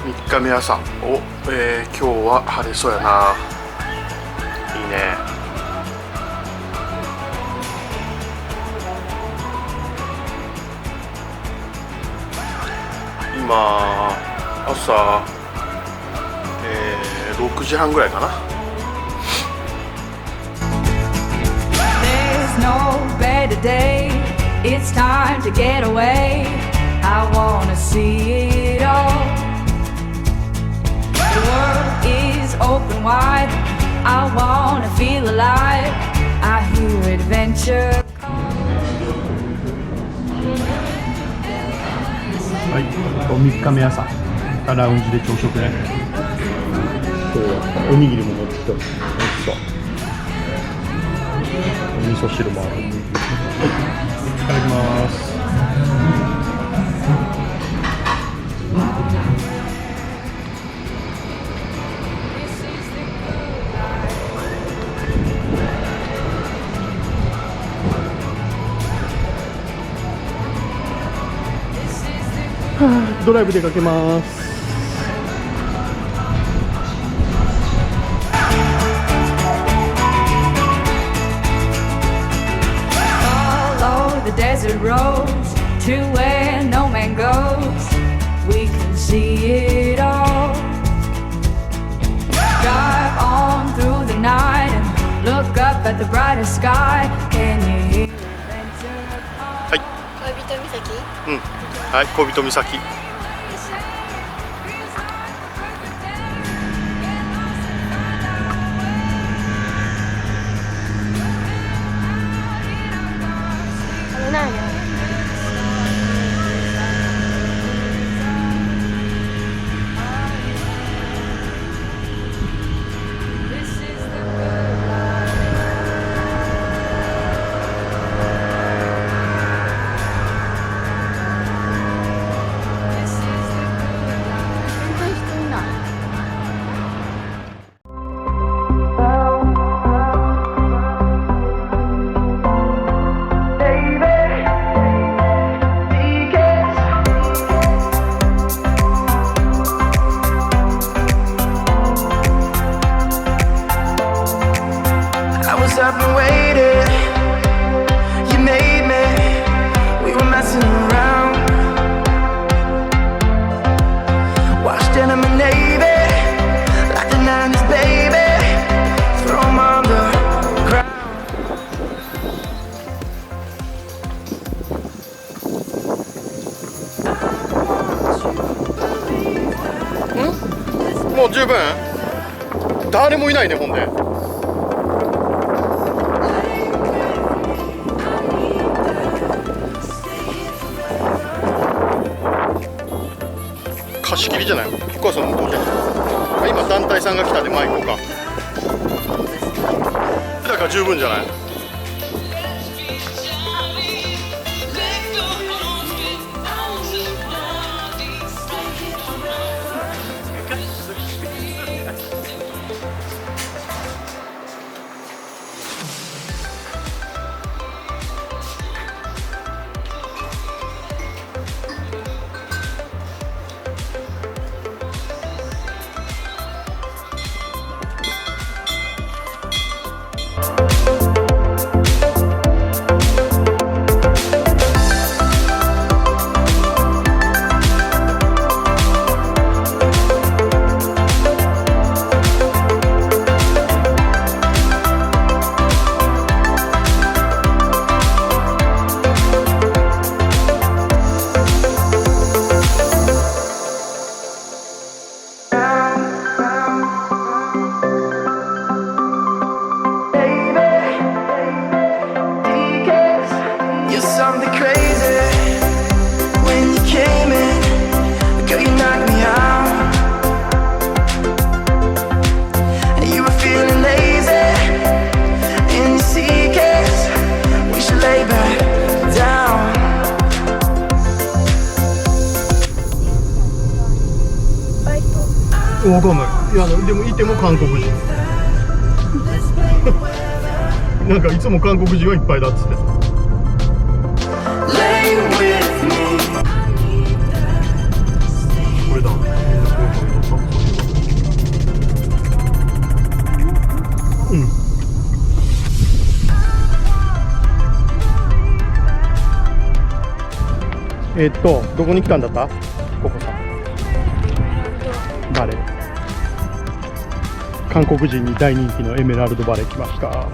3日目朝今日は晴れそうやな。いいね。今朝、6時半ぐらいかな。There's no better day. It's time to get away. I wanna see it all. The world is open wide. I wanna feel alive. I hear adventure. はい、3日目朝ラウンジで朝食ね。今日はおにぎりも持ってきてます。おいしそう。お味噌汁もある。はい、いただきます。ドライブ出かけます。Follow the desert roads to where no man goes. We can see it all. Drive on through the night and look up at the brightest sky. Can you hear? はい。恋人岬？うん。はい、恋人岬。危ないよ。I've been waiting, you made me, we were messing around. Watched denim and navy, like the 90s baby, throw 'em on the ground. もう十分？誰もいないね、ほんで。貸し切りじゃない？お母さんの到着。今団体さんが来たんで前行こうか。だから十分じゃない？Something crazy when you came in, girl, you knocked me out. And you were feeling lazy in your suitcase. We should lay back down. Oh, わかんない。いや、でもいても韓国人。なんかいつも韓国人はいっぱいだっつって。これだ。みんなこういうのどこに来たんだった？ここさ。バレー。韓国人に大人気のエメラルドバレー来ました。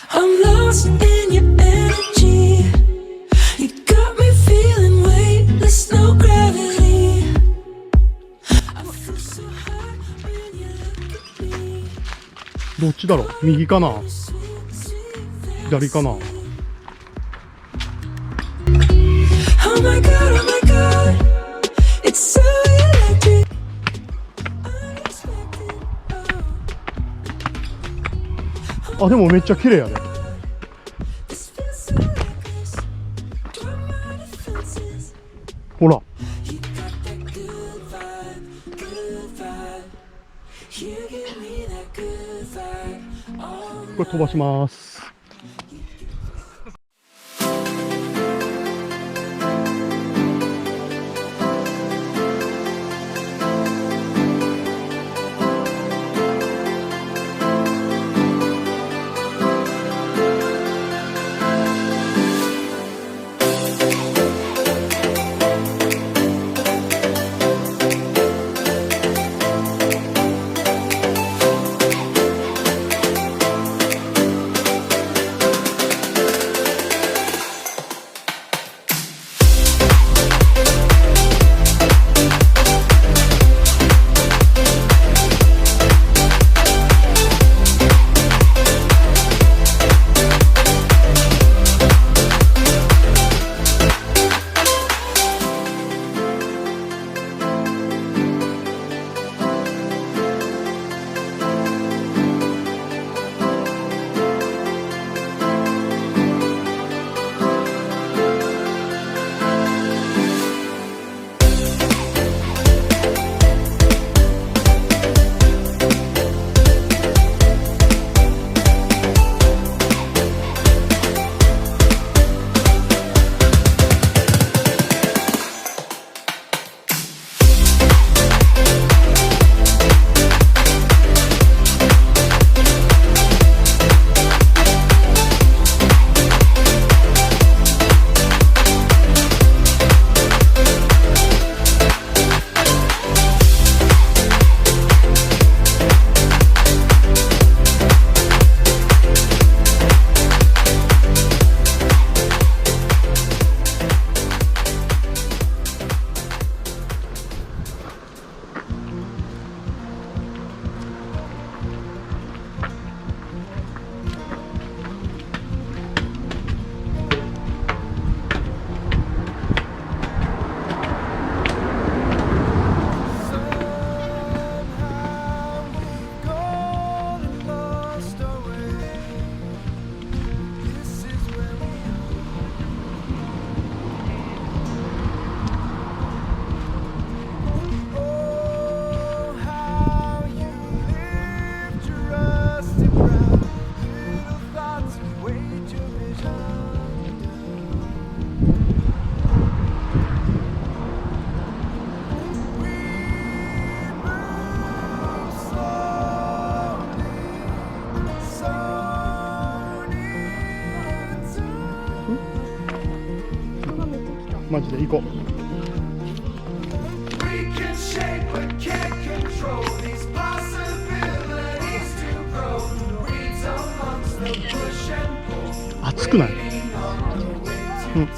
I'm lost in your energy. You got me feeling weightless, no gravity. I feel so high when you look at me. どっちだろう？右かな？左かな？ Oh my god, oh my god. It's so electric. Unexpected. あ、でもめっちゃ綺麗やね。This feels so reckless. Drop my defenses. ほら。 You got that good vibe, good vibe. You give me that good vibe. All これ飛ばします。マジで行こう。暑くない？うん。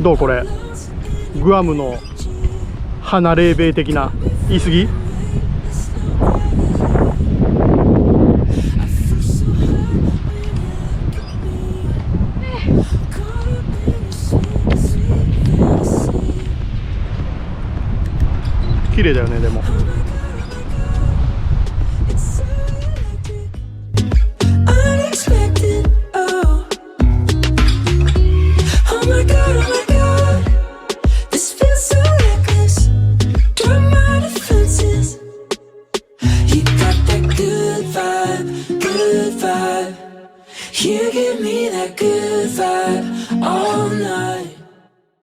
どうこれ、グアムの花冷米的な、言い過ぎ？綺麗だよね。でも